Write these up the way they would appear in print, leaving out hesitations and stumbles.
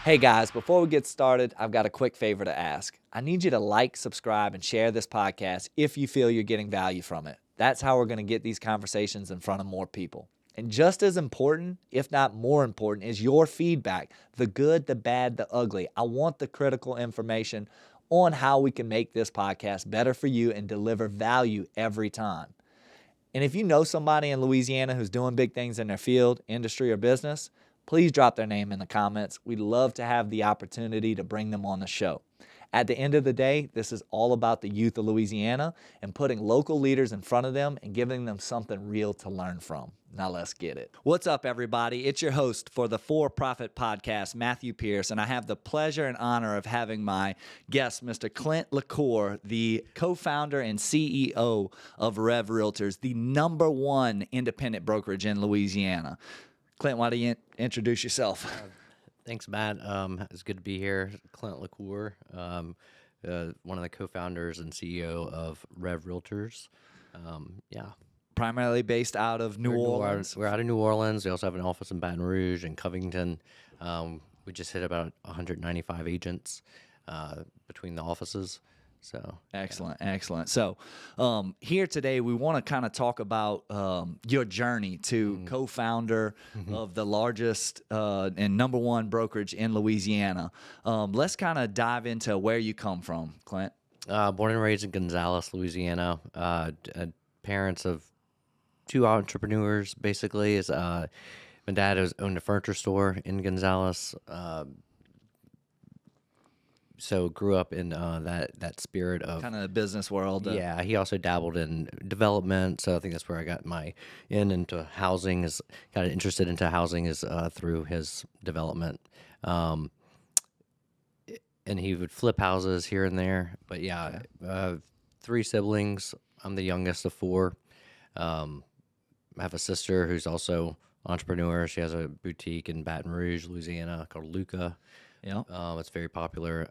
Hey guys, before we get started, I've got a quick favor to ask. I need you to like, subscribe, and share this podcast if you feel you're getting value from it. That's how we're going to get these conversations in front of more people. And just as important, if not more important, is your feedback. The good, the bad, the ugly. I want the critical information on how we can make this podcast better for you and deliver value every time. And if you know somebody in Louisiana who's doing big things in their field, industry, or business, please drop their name in the comments. We'd love to have the opportunity to bring them on the show. At the end of the day, this is all about the youth of Louisiana and putting local leaders in front of them and giving them something real to learn from. Now let's get it. What's up, everybody? It's your host for the For Profit Podcast, Matthew Pearce, and I have the pleasure and honor of having my guest, Mr. Clint LaCour, the co-founder and CEO of Rêve Realtors, the #1 independent brokerage in Louisiana. Clint, why don't you introduce yourself? Thanks, Matt. It's good to be here. Clint LaCour, one of the co-founders and CEO of Rêve Realtors. Primarily based out of New Orleans. We're out of New Orleans. We also have an office in Baton Rouge and Covington. We just hit about 195 agents between the offices. So Excellent. So here today, we want to kind of talk about your journey to co-founder of the largest and #1 brokerage in Louisiana. Let's kind of dive into where you come from, Clint. Born and raised in Gonzales, Louisiana. Parents of 2 entrepreneurs, basically. My dad owned a furniture store in Gonzales. So grew up in that spirit of kind of the business world. Yeah, he also dabbled in development, so I think that's where I got my into housing. Got interested into housing is through his development, and he would flip houses here and there. But yeah, 3 siblings. I'm the youngest of 4. I have a sister who's also entrepreneur. She has a boutique in Baton Rouge, Louisiana, called Luca. Yeah, it's very popular.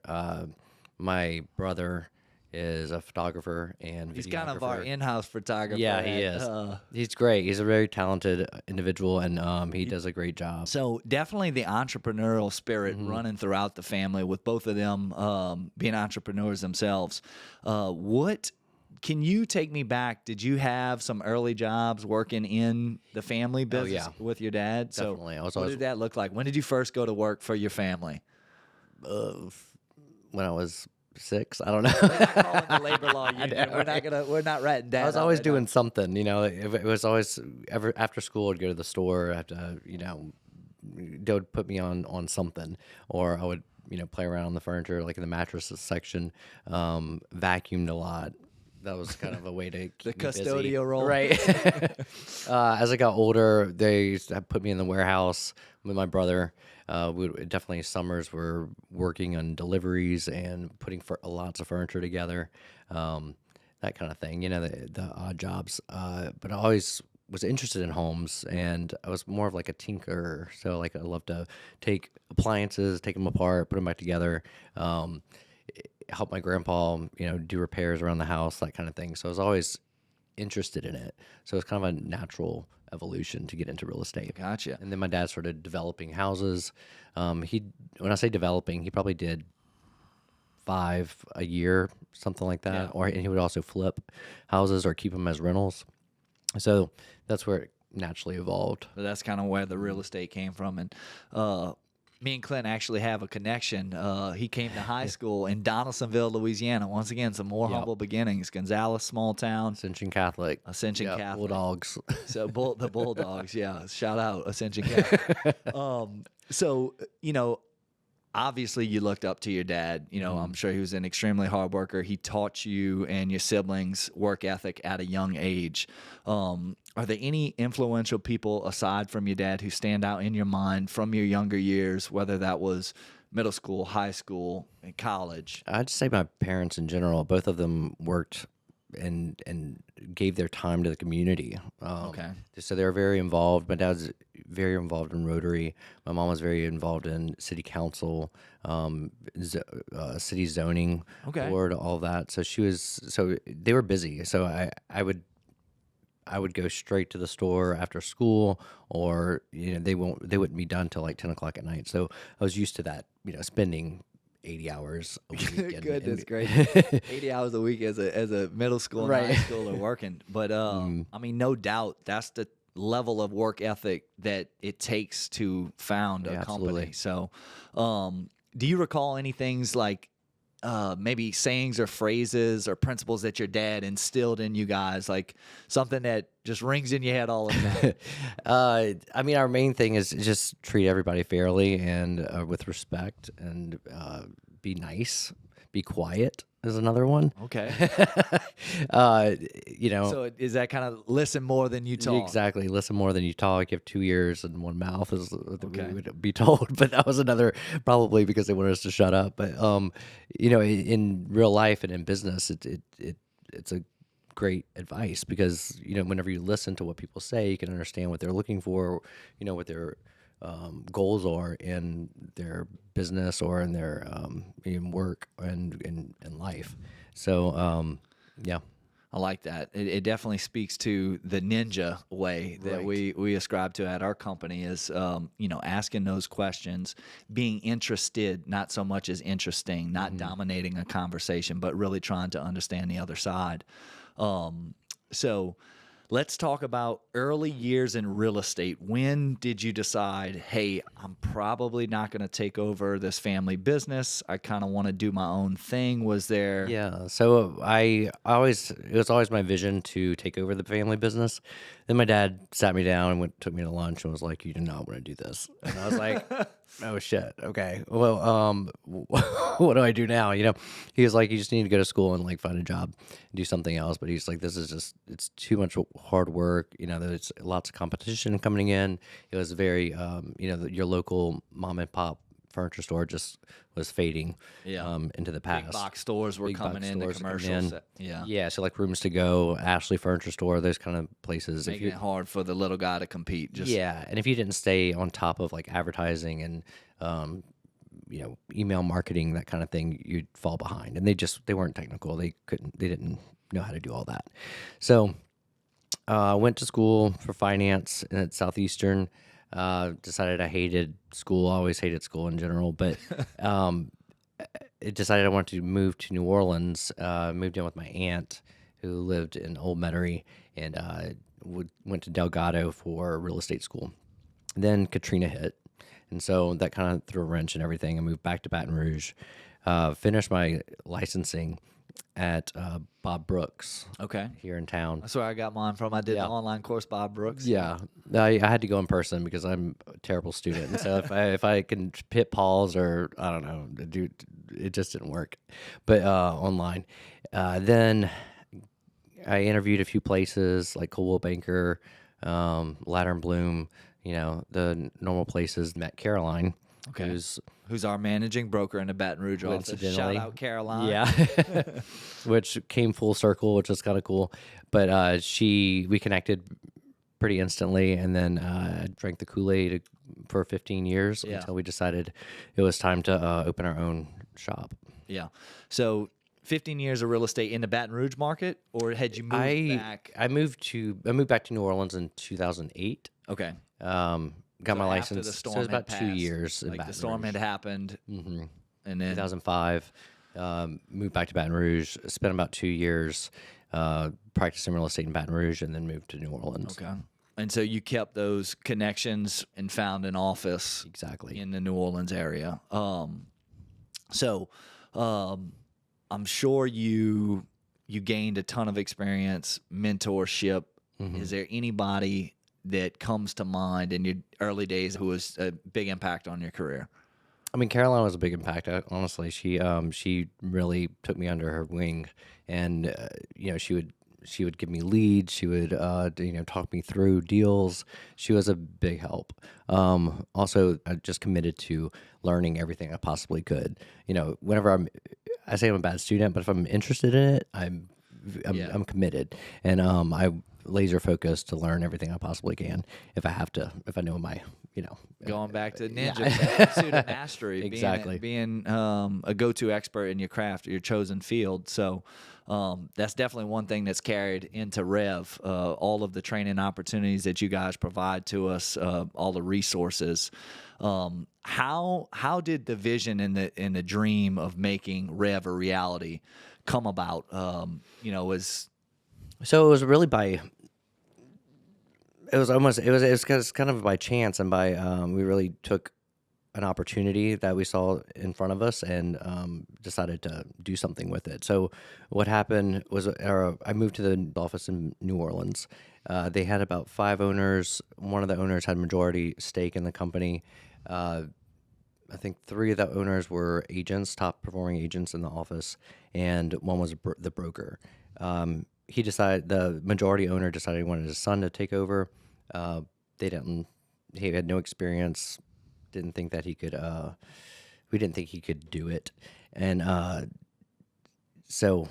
My brother is a photographer and he's kind of our in-house photographer. Yeah, he is. He's great. He's a very talented individual, and he does a great job. So definitely the entrepreneurial spirit running throughout the family, with both of them being entrepreneurs themselves. Can you take me back? Did you have some early jobs working in the family business with your dad? Definitely. So what did that look like? When did you first go to work for your family? When I was 6, I don't know. We're not calling the labor law union. We're not writing down. I was always doing something, It was always after school. I'd go to the store. I'd have to, they would put me on something, or I would play around on the furniture, like in the mattresses section. Vacuumed a lot. That was kind of a way to keep the me busy. custodial role, right? As I got older, they used to put me in the warehouse with my brother. Definitely summers were working on deliveries and putting lots of furniture together, that kind of thing. The odd jobs. But I always was interested in homes, and I was more of like a tinkerer. So like I love to take appliances, take them apart, put them back together. Help my grandpa, do repairs around the house, that kind of thing. So I was always interested in it. So it's kind of a natural evolution to get into real estate. Gotcha. And then my dad started developing houses. When I say developing, he probably did 5 a year, something like that. Yeah. And he would also flip houses or keep them as rentals. So that's where it naturally evolved. So that's kind of where the real estate came from. And me and Clint actually have a connection. He came to high school in Donaldsonville, Louisiana. Once again, some more humble beginnings. Gonzales, small town. Ascension Catholic. Catholic. Bulldogs. So the Bulldogs, yeah. Shout out Ascension Catholic. So, obviously you looked up to your dad. I'm sure he was an extremely hard worker. He taught you and your siblings work ethic at a young age. Are there any influential people aside from your dad who stand out in your mind from your younger years, whether that was middle school, high school, and college? I'd say my parents in general, both of them worked and gave their time to the community. Okay. So they were very involved. My dad's very involved in Rotary. My mom was very involved in city council, city zoning board, all that. So they were busy. So I would go straight to the store after school, or they wouldn't be done till like 10 o'clock at night. So I was used to that, spending 80 hours a week. Goodness gracious. 80 hours a week as a middle school and high schooler working. But I mean, no doubt that's the level of work ethic that it takes to found a company. So do you recall any things like maybe sayings or phrases or principles that your dad instilled in you guys, like something that just rings in your head all the time? I mean, our main thing is just treat everybody fairly and with respect, and be nice, be quiet is another one. Okay. So is that kind of listen more than you talk? Exactly. Listen more than you talk. You have 2 ears and 1 mouth, is we would be told. But that was another, probably because they wanted us to shut up. But in real life and in business, it's a great advice, because whenever you listen to what people say, you can understand what they're looking for, what their goals are in their business or in their in work and in life. So yeah. I like that. It definitely speaks to the ninja way that we ascribe to at our company, is asking those questions, being interested, not so much as interesting, not dominating a conversation, but really trying to understand the other side. So let's talk about early years in real estate. When did you decide, hey, I'm probably not going to take over this family business, I kind of want to do my own thing? Was there... Yeah, so it was always my vision to take over the family business. Then my dad sat me down and took me to lunch and was like, "You do not want to do this." And I was like, "Oh shit, okay. Well, what do I do now?" He was like, "You just need to go to school and like find a job and do something else." But he's like, "This is just, it's too much hard work. There's lots of competition coming in." It was very, your local mom and pop furniture store just was fading into the past. Big box stores were coming in, the commercials. Yeah, so like Rooms to Go, Ashley Furniture Store, those kind of places. Making it hard for the little guy to compete. And if you didn't stay on top of like advertising and email marketing, that kind of thing, you'd fall behind. And they weren't technical. They didn't know how to do all that. So went to school for finance at Southeastern. Decided I hated school. Always hated school in general, but it decided I wanted to move to New Orleans. Moved in with my aunt, who lived in Old Metairie, and went to Delgado for real estate school. Then Katrina hit, and so that kind of threw a wrench in everything. I moved back to Baton Rouge, finished my licensing at Bob Brooks. Okay. Here in town. That's where I got mine from. I did the online course, Bob Brooks. Yeah. I had to go in person because I'm a terrible student. And so if I can hit pause or, I don't know, it just didn't work. But online. Then I interviewed a few places like Coldwell Banker, Ladder and Bloom, the normal places. Met Caroline. Okay. Who's our managing broker in the Baton Rouge office. Shout out Caroline. Yeah. Which came full circle, which was kind of cool. But we connected pretty instantly, and then drank the Kool-Aid for 15 years until we decided it was time to open our own shop. Yeah. So 15 years of real estate in the Baton Rouge market, or had you moved back? I moved back to New Orleans in 2008. Okay. Got my license. The storm so it was about had 2 passed. years. Like the storm had happened, and then 2005, moved back to Baton Rouge. Spent about 2 years practicing real estate in Baton Rouge, and then moved to New Orleans. Okay. And so you kept those connections and found an office exactly in the New Orleans area. So I'm sure you gained a ton of experience, mentorship. Is there anybody that comes to mind in your early days who was a big impact on your career? I mean, Caroline was a big impact. Honestly, she really took me under her wing, and she would give me leads. She would talk me through deals. She was a big help. Also, I just committed to learning everything I possibly could. Whenever I say I'm a bad student, but if I'm interested in it, I'm committed, and I laser focused to learn everything I possibly can if I know my Going back to ninja, Yeah. pursuit of mastery, Exactly. being a go-to expert in your craft or your chosen field. So that's definitely one thing that's carried into Rev. All of the training opportunities that you guys provide to us, all the resources. How did the vision and the dream of making Rev a reality come about? So it was really by. It was kind of by chance, and by we really took an opportunity that we saw in front of us and decided to do something with it. So what happened was I moved to the office in New Orleans. They had about 5 owners. One of the owners had majority stake in the company. I think 3 of the owners were agents, top performing agents in the office, and one was the broker. The majority owner decided he wanted his son to take over. They didn't. He had no experience. Didn't think that he could. We didn't think he could do it, and so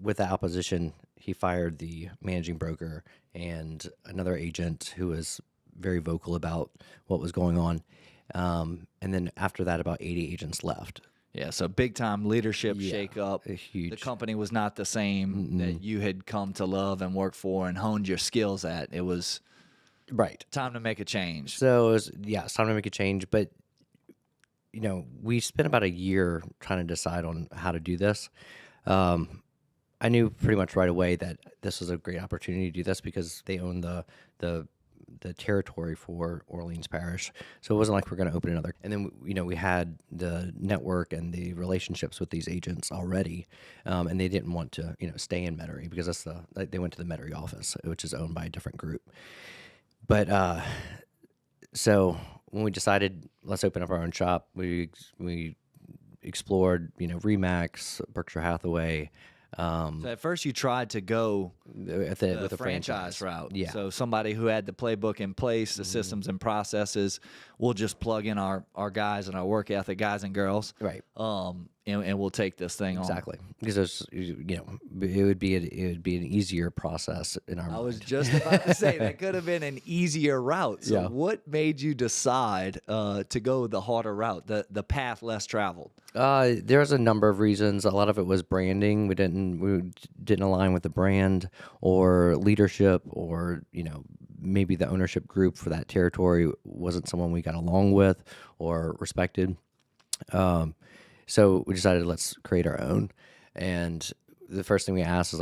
with the opposition, he fired the managing broker and another agent who was very vocal about what was going on. And then after that, about 80 agents left. Yeah, so big time leadership shakeup. Huge. The company was not the same that you had come to love and work for and honed your skills at. It was Right. time to make a change. So it's time to make a change. But we spent about a year trying to decide on how to do this. I knew pretty much right away that this was a great opportunity to do this because they own the territory for Orleans Parish. So it wasn't like we're going to open another. And then, we had the network and the relationships with these agents already. And they didn't want to, stay in Metairie because they went to the Metairie office, which is owned by a different group. But, so when we decided, let's open up our own shop, we explored, Remax, Berkshire Hathaway. So at first you tried to go with the a franchise route. Yeah. So somebody who had the playbook in place, the systems and processes, we'll just plug in our guys and our work ethic, guys and girls. Right. And we'll take this thing on. Exactly. Because it would be an easier process in our mind. I was just about to say that could have been an easier route. So Yeah. what made you decide to go the harder route, the path less traveled? There's a number of reasons. A lot of it was branding. We didn't align with the brand or leadership, or maybe the ownership group for that territory wasn't someone we got along with or respected. So we decided, let's create our own. And the first thing we asked is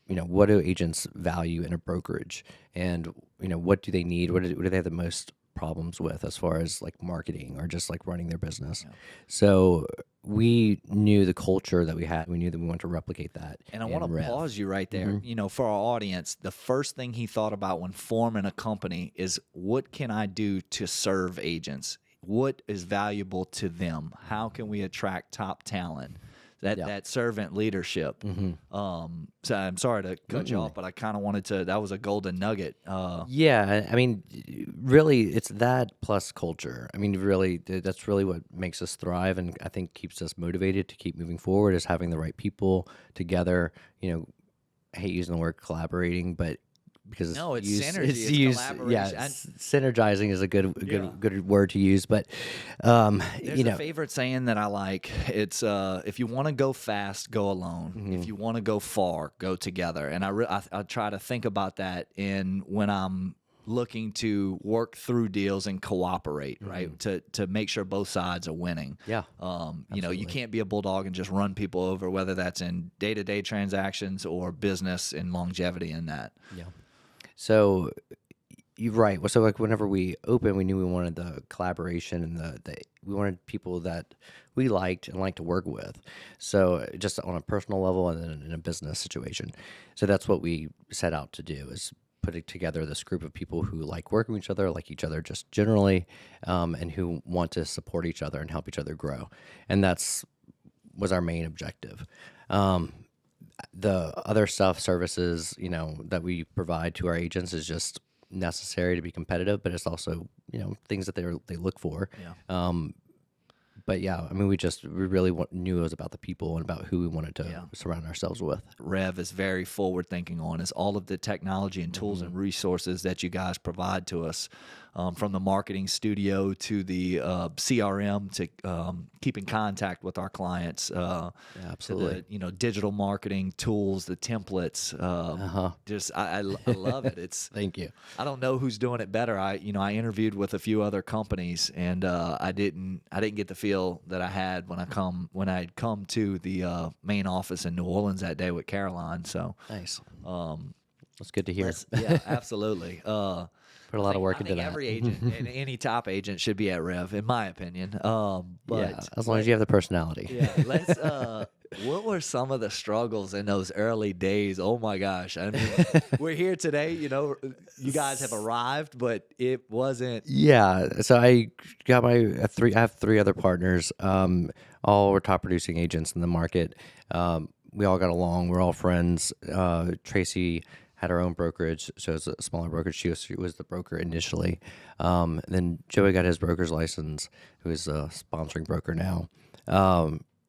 what do agents value in a brokerage, and what do they need? What do they have the most problems with as far as marketing or just running their business? Yeah. So we knew the culture that we had. We knew that we wanted to replicate that. And I want to pause you right there. Mm-hmm. For our audience, the first thing he thought about when forming a company is, what can I do to serve agents? What is valuable to them? How can we attract top talent? That servant leadership. Mm-hmm. So I'm sorry to cut you off, but I kind of wanted to. That was a golden nugget. Yeah, I mean, really, it's that plus culture. I mean, really, that's really what makes us thrive, and I think keeps us motivated to keep moving forward. Is having the right people together. I hate using the word collaborating, but because synergy. It's collaboration. Yeah, synergizing is a good word to use. But there's a favorite saying that I like. It's if you want to go fast, go alone. Mm-hmm. If you want to go far, go together. And I try to think about that when I'm looking to work through deals and cooperate, right? To make sure both sides are winning. Yeah. You can't be a bulldog and just run people over, whether that's in day-to-day transactions or business and longevity in that. Yeah. So you're right. So whenever we opened, we knew we wanted the collaboration and we wanted people that we liked and liked to work with. So just on a personal level and then in a business situation. So that's what we set out to do, is putting together this group of people who like working with each other, like each other just generally, and who want to support each other and help each other grow. And was our main objective. The other stuff, services, that we provide to our agents is just necessary to be competitive, but it's also, things that they look for. Yeah. But yeah, I mean, we really knew it was about the people and about who we wanted to surround ourselves with. Rev is very forward thinking on is all of the technology and tools and resources that you guys provide to us, from the marketing studio to the CRM to keeping contact with our clients, Absolutely. to the digital marketing tools, the templates. Just I love it. It's Thank you. I don't know who's doing it better. I interviewed with a few other companies, and I didn't get the feel that I had when I had come to the main office in New Orleans that day with Caroline. So Nice. That's good to hear. yeah, absolutely. Put a lot of work into that. Every agent and any top agent should be at Rev, in my opinion. But as long as you have the personality. yeah, let's. What were some of the struggles in those early days? Oh my gosh! I mean, we're here today. You guys have arrived, but it wasn't. Yeah. So I got I have three other partners. All were top producing agents in the market. We all got along. We're all friends. Tracy had her own brokerage, so it's a smaller brokerage. She was the broker initially. Then Joey got his broker's license, who is a sponsoring broker now.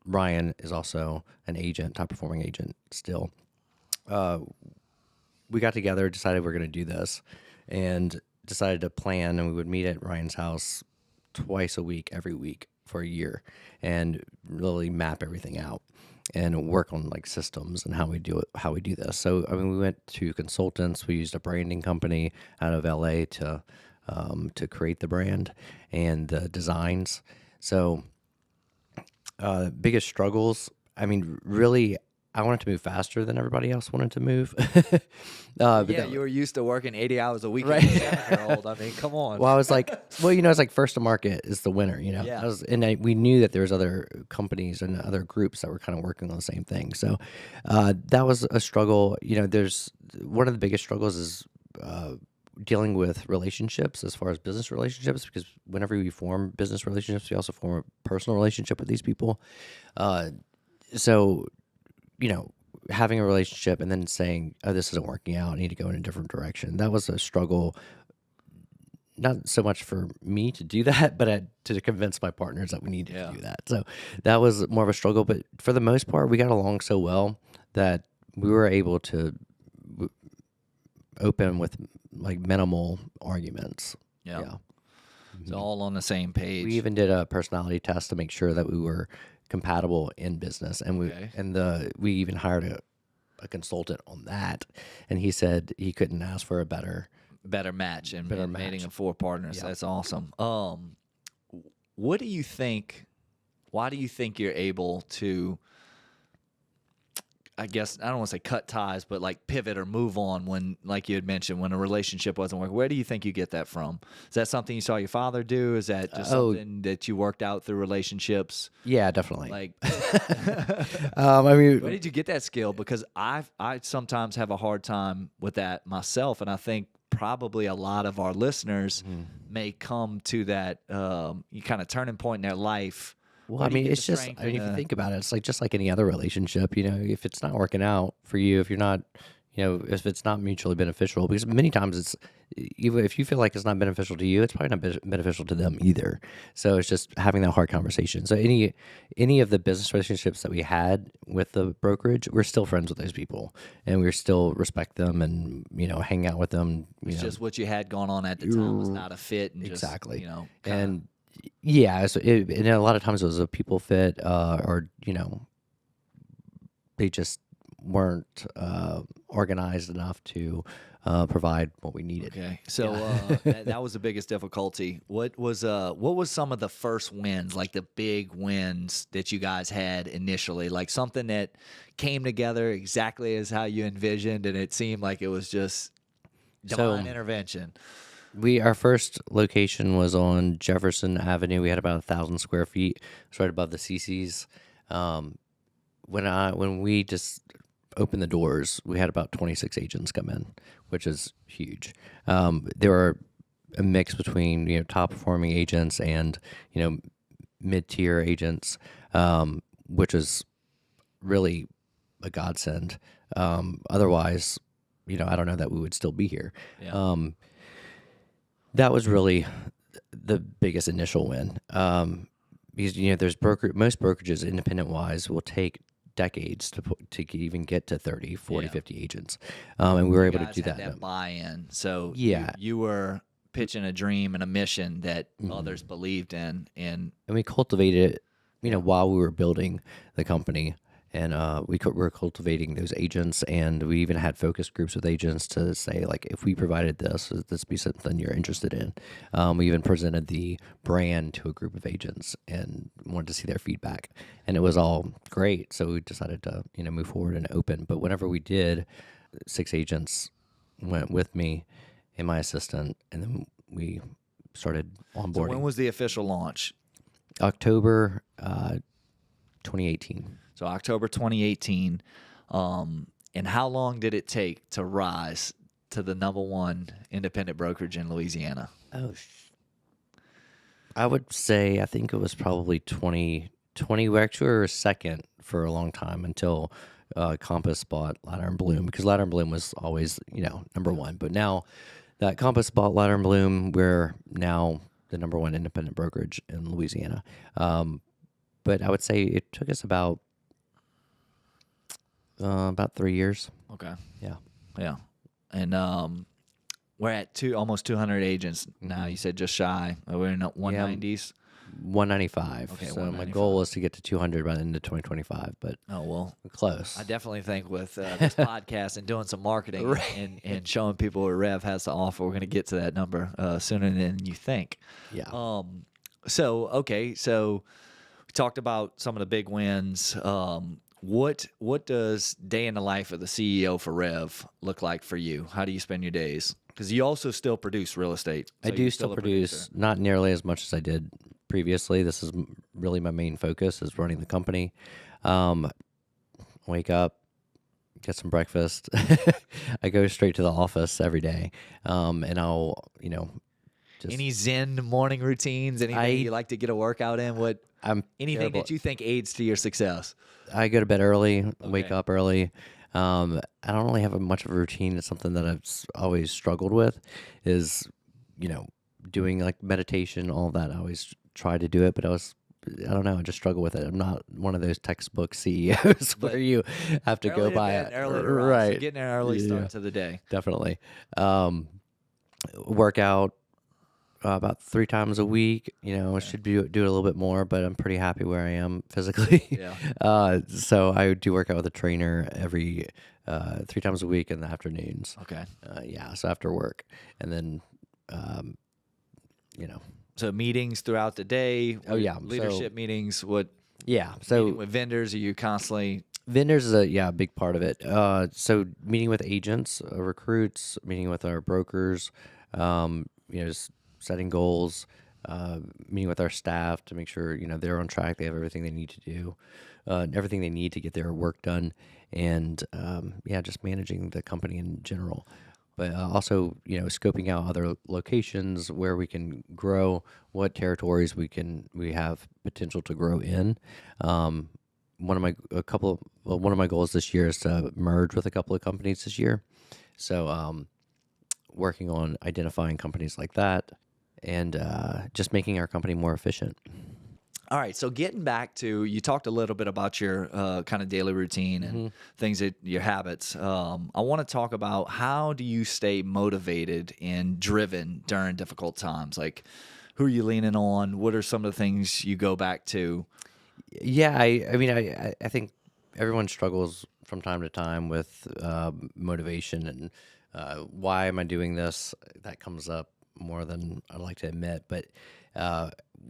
Ryan is also an agent, top performing agent still. We got together, decided we're going to do this, and decided to plan, and we would meet at Ryan's house twice a week, every week for a year, and really map everything out and work on like systems and how we do this. So, I mean, we went to consultants. We used a branding company out of LA to create the brand and the designs. So, biggest struggles, I mean, really, I wanted to move faster than everybody else wanted to move. You were used to working 80 hours a week, right? As a 7-year-old. I mean, come on. Well, I was like, it's like first to market is the winner, Yeah. We knew that there was other companies and other groups that were kind of working on the same thing. So that was a struggle. There's one of the biggest struggles is dealing with relationships as far as business relationships, because whenever we form business relationships, we also form a personal relationship with these people. So, having a relationship and then saying, oh, this isn't working out, I need to go in a different direction. That was a struggle, not so much for me to do that, but to convince my partners that we needed to do that. So that was more of a struggle. But for the most part, we got along so well that we were able to open with like minimal arguments. Yeah. So all on the same page. We even did a personality test to make sure that we were compatible in business, and we even hired a consultant on that, and he said he couldn't ask for a better match and meeting of 4 partners. Yep. That's awesome. What do you think? Why do you think you're able to, I guess, I don't want to say cut ties, but like pivot or move on when, like you had mentioned, when a relationship wasn't working? Where do you think you get that from? Is that something you saw your father do? Is that just something that you worked out through relationships? Yeah, definitely. Like, I mean, where did you get that skill? Because I sometimes have a hard time with that myself, and I think probably a lot of our listeners may come to that kind of turning point in their life. Well, I mean, it's just, if you think about it, it's like just like any other relationship, if it's not working out for you, if you're not, if it's not mutually beneficial, because many times it's, if you feel like it's not beneficial to you, it's probably not beneficial to them either. So it's just having that hard conversation. So any of the business relationships that we had with the brokerage, we're still friends with those people, and we still respect them and, hang out with them. It's just what you had going on at the time was not a fit. And exactly. Just, and yeah, so and a lot of times it was a people fit, or they just weren't organized enough to provide what we needed. Okay, so that was the biggest difficulty. What was some of the first wins, like the big wins that you guys had initially, like something that came together exactly as how you envisioned, and it seemed like it was just divine intervention? Our first location was on Jefferson Avenue. We had about 1,000 square feet. It's right above the CC's. When we just opened the doors, we had about 26 agents come in, which is huge. There were a mix between top performing agents and mid-tier agents, which is really a godsend. Otherwise, I don't know that we would still be here. Yeah. That was really the biggest initial win. because there's most brokerages independent wise will take decades to even get to 30, 40, Yeah. 50 agents, and we were able to Guys do had that. buy-in. So Yeah. you were pitching a dream and a mission that Mm-hmm. others believed in, and And we cultivated it, Yeah. while we were building the company, and we were cultivating those agents, and we even had focus groups with agents to say, like, if we provided this, would this be something you're interested in? We even presented the brand to a group of agents and wanted to see their feedback, and it was all great. So we decided to move forward and open. But whenever we did, 6 agents went with me and my assistant, and then we started onboarding. so when was the official launch? October 2018. So October 2018. And how long did it take to rise to the #1 independent brokerage in Louisiana? Oh, I would say I think it was probably 2020. We actually were second for a long time until Compass bought Ladder and Bloom, because Ladder and Bloom was always #1. But now that Compass bought Ladder and Bloom, we're now the #1 independent brokerage in Louisiana. But I would say it took us about 3 years. Okay. Yeah. Yeah. And we're at almost 200 agents now. You said just shy. We're in the 190s. 195. Okay, So my 195. goal is to get to 200 by the end of 2025, but Oh, well, we're close. I definitely think with this podcast and doing some marketing and showing people what Rev has to offer, we're going to get to that number sooner than you think. Yeah. So we talked about some of the big wins. What does day in the life of the CEO for Rev look like for you? How do you spend your days? Because you also still produce real estate. I so do you're still a produce, producer. not nearly as much as I did previously. This is really my main focus, is running the company. Wake up, get some breakfast. I go straight to the office every day, and I'll just Any Zen morning routines? Anything you like to get a workout in? Anything terrible. that you think aids to your success? I go to bed early, wake Okay. up early. I don't really have much of a routine. It's something that I've always struggled with, is doing like meditation, all of that. I always try to do it, but I don't know, I just struggle with it. I'm not one of those textbook CEOs where you have to go by it. Early to rise. Right. So getting an early start to the day. Definitely. Work out about 3 times a week. I should do it a little bit more, but I'm pretty happy where I am physically. Yeah. So I do work out with a trainer every 3 times a week in the afternoons. Okay. So after work, and then So meetings throughout the day. Oh, yeah. Leadership meetings. What? So Meeting with vendors? Are you constly? vendors is a big part of it. So meeting with agents, recruits, meeting with our brokers, just setting goals, meeting with our staff to make sure they're on track, they have everything they need to do, everything they need to get their work done, and just managing the company in general. But also, scoping out other locations where we can grow, what territories we have potential to grow in. One of my goals this year is to merge with a couple of companies this year. So, working on identifying companies like that, and just making our company more efficient. All right. So getting back to, you talked a little bit about your kind of daily routine and things your habits. I want to talk about, how do you stay motivated and driven during difficult times? Like, who are you leaning on? What are some of the things you go back to? Yeah, I think everyone struggles from time to time with motivation, and why am I doing this? That comes up more than I'd like to admit. But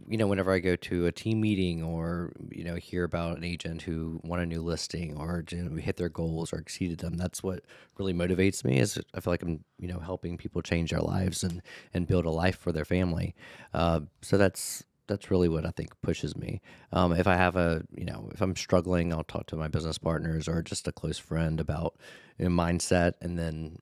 whenever I go to a team meeting, or hear about an agent who won a new listing, or hit their goals or exceeded them, that's what really motivates me. Is I feel like I'm helping people change their lives and build a life for their family. So that's really what I think pushes me. If I have if I'm struggling, I'll talk to my business partners or just a close friend about mindset, and then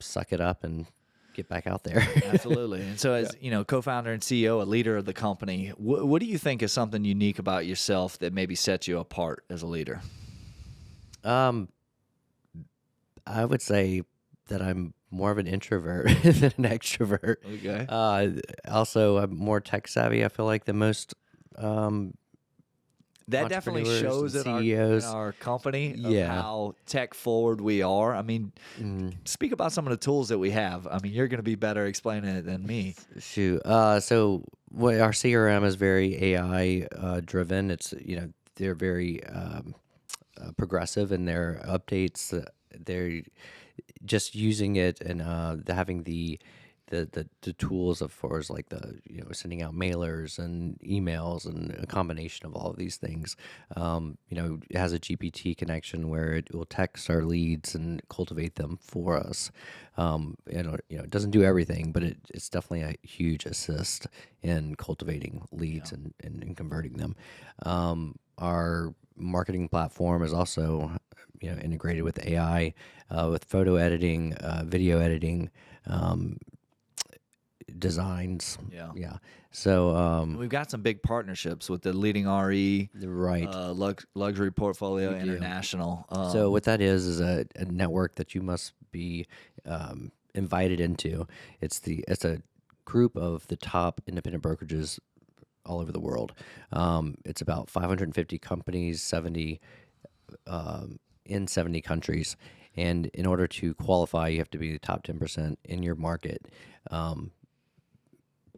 suck it up and get back out there. Absolutely. And so, as co-founder and CEO, a leader of the company, what do you think is something unique about yourself that maybe sets you apart as a leader? I would say that I'm more of an introvert than an extrovert. Okay. Also, I'm more tech savvy, I feel like, than most That definitely entrepreneurs shows and in CEOs. our company of Yeah. how tech forward we are. I mean, speak about some of the tools that we have. I mean, you're going to be better explaining it than me. Shoot. So what our CRM is very AI driven. It's they're very progressive in their updates. They're just using it and having the tools of far as like the sending out mailers and emails and a combination of all of these things. It has a GPT connection where it will text our leads and cultivate them for us. It doesn't do everything, but it's definitely a huge assist in cultivating leads and converting them. Our marketing platform is also integrated with AI, with photo editing, video editing, designs. Yeah. So We've got some big partnerships with the leading RE, right. Luxury Portfolio International. So what that is a network that you must be invited into. It's a group of the top independent brokerages all over the world. It's about 550 companies, 70 in 70 countries. And in order to qualify, you have to be the top 10% in your market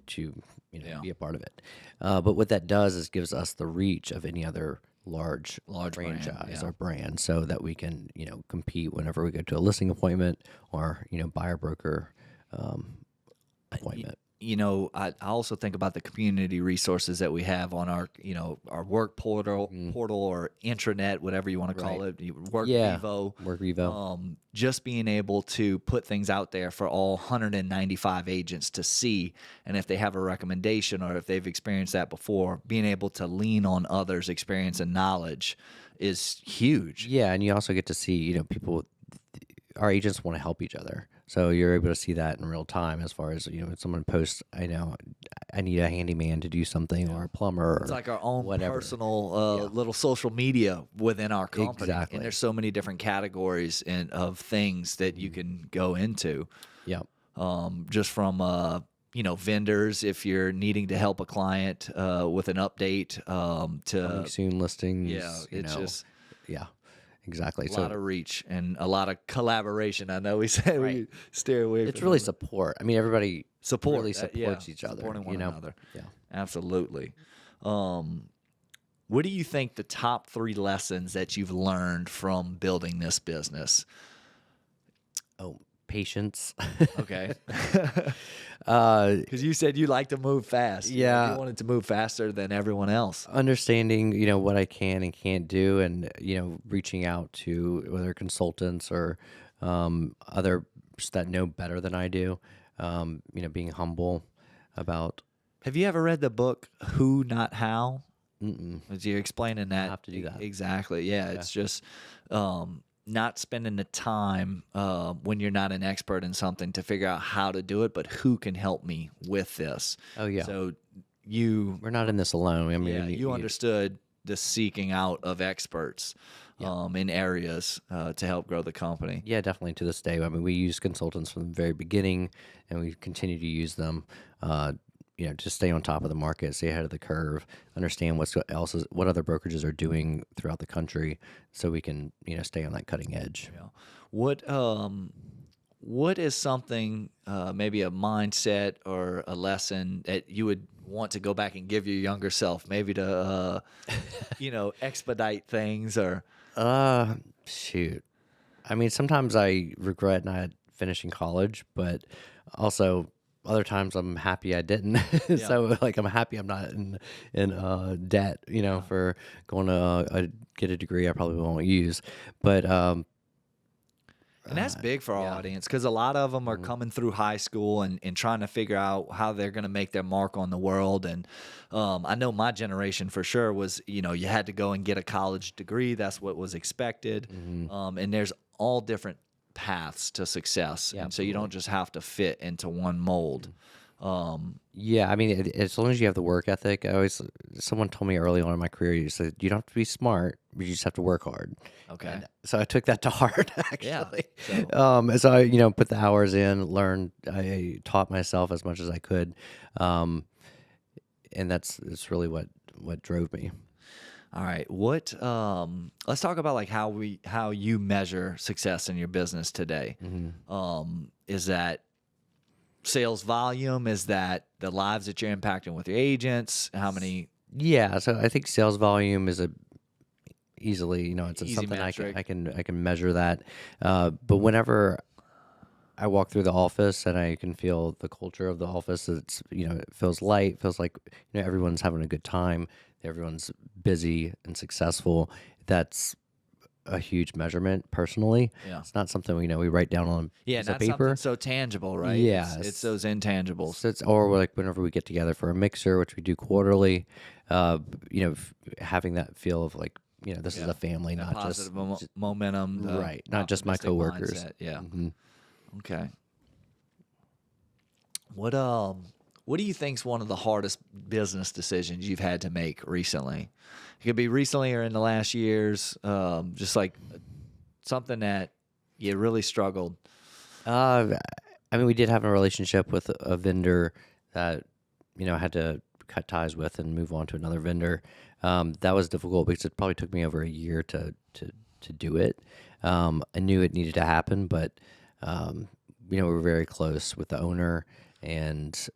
to be a part of it. But what that does is gives us the reach of any other large franchise or brand, so that we can compete whenever we go to a listing appointment or buyer broker appointment. I also think about the community resources that we have on our work portal or intranet, whatever you want to call it, Work just being able to put things out there for all 195 agents to see, and if they have a recommendation or if they've experienced that before, being able to lean on others' experience and knowledge is huge. Yeah, and you also get to see people. Our agents want to help each other. So you're able to see that in real time as far as, when someone posts, I need a handyman to do something or a plumber. It's like our own whatever. personal little social media within our company. Exactly. And there's so many different categories of things that you can go into. Yeah. Just from, vendors, if you're needing to help a client with an update to Coming soon listings. Yeah, it's just... Yeah. Exactly. A lot of reach and a lot of collaboration. I know we say we steer away from it's really support. I mean, everybody really supports each other. Supporting one another. Yeah. Absolutely. What do you think the top 3 lessons that you've learned from building this business? Oh, patience. Okay. Because you said you like to move fast. Yeah. You wanted to move faster than everyone else. Understanding, what I can and can't do, and, reaching out to whether consultants or others that know better than I do, being humble about. Have you ever read the book Who Not How? Mm-mm. As you're explaining that. I have to do that. Exactly. Yeah. It's just not spending the time when you're not an expert in something to figure out how to do it, but who can help me with this. Oh, yeah. So we're not in this alone. I mean, you understood the seeking out of experts in areas to help grow the company. Yeah, definitely to this day. I mean, we use consultants from the very beginning, and we continue to use them to stay on top of the market, stay ahead of the curve, understand what other brokerages are doing throughout the country, so we can stay on that cutting edge. Yeah. What is something, maybe a mindset or a lesson that you would want to go back and give your younger self, maybe to expedite things or? Shoot. I mean, sometimes I regret not finishing college, but also other times I'm happy I didn't. So I'm happy I'm not in debt, for going to get a degree I probably won't use. But and that's big for our audience, because a lot of them are coming through high school and trying to figure out how they're going to make their mark on the world. And I know my generation for sure was, you had to go and get a college degree. That's what was expected. And there's all different paths to success. Yeah, and so you don't just have to fit into one mold. Yeah, I mean, as long as you have the work ethic. Someone told me early on in my career, you said you don't have to be smart, but you just have to work hard. Okay. And so I took that to heart, actually. Yeah. So I, put the hours in, learned, I taught myself as much as I could. And it's really what what drove me. All right. What let's talk about like how you measure success in your business today. Is that sales volume? Is that the lives that you're impacting with your agents? How many Yeah, so I think sales volume is easily, it's easy something metric? I can measure that. But whenever I walk through the office and I can feel the culture of the office, it's, it feels light, feels like, everyone's having a good time, everyone's busy and successful. That's a huge measurement personally. Yeah. It's not something we write down on a Yeah, piece of not something paper. so tangible, right? Yeah, It's those intangibles. So or like whenever we get together for a mixer, which we do quarterly, having that feel of like, this is a family, That not positive just momentum, the right, not just my optimistic coworkers. mindset. Yeah. Mm-hmm. Okay. What do you think's one of the hardest business decisions you've had to make recently? It could be recently or in the last years, just like something that you really struggled. I mean, we did have a relationship with a vendor that, I had to cut ties with and move on to another vendor. That was difficult because it probably took me over a year to do it. I knew it needed to happen, but, we were very close with the owner and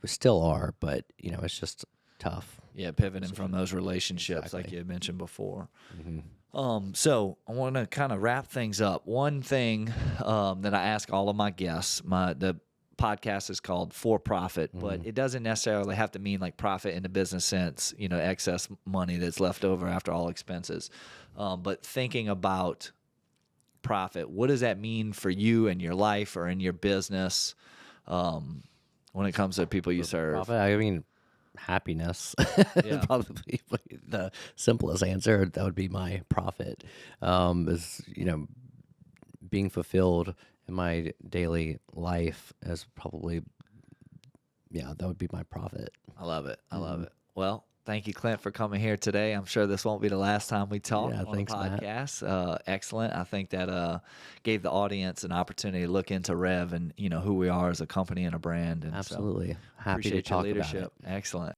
we still are, but, it's just tough. Yeah, pivoting from those relationships like you had mentioned before. Mm-hmm. So I want to kind of wrap things up. One thing that I ask all of my guests, the podcast is called For Profit, but it doesn't necessarily have to mean like profit in the business sense, excess money that's left over after all expenses. But thinking about profit, what does that mean for you in your life or in your business when it comes to people you serve? Profit, I mean, happiness. Yeah. Probably the simplest answer. That would be my profit. Is being fulfilled in my daily life is probably that would be my profit. I love it. I love it. Well, thank you, Clint, for coming here today. I'm sure this won't be the last time we talk on thanks, the Matt. podcast. Excellent. I think that gave the audience an opportunity to look into Rev and who we are as a company and a brand. And Absolutely. so Happy to appreciate your talk about leadership. it. Excellent.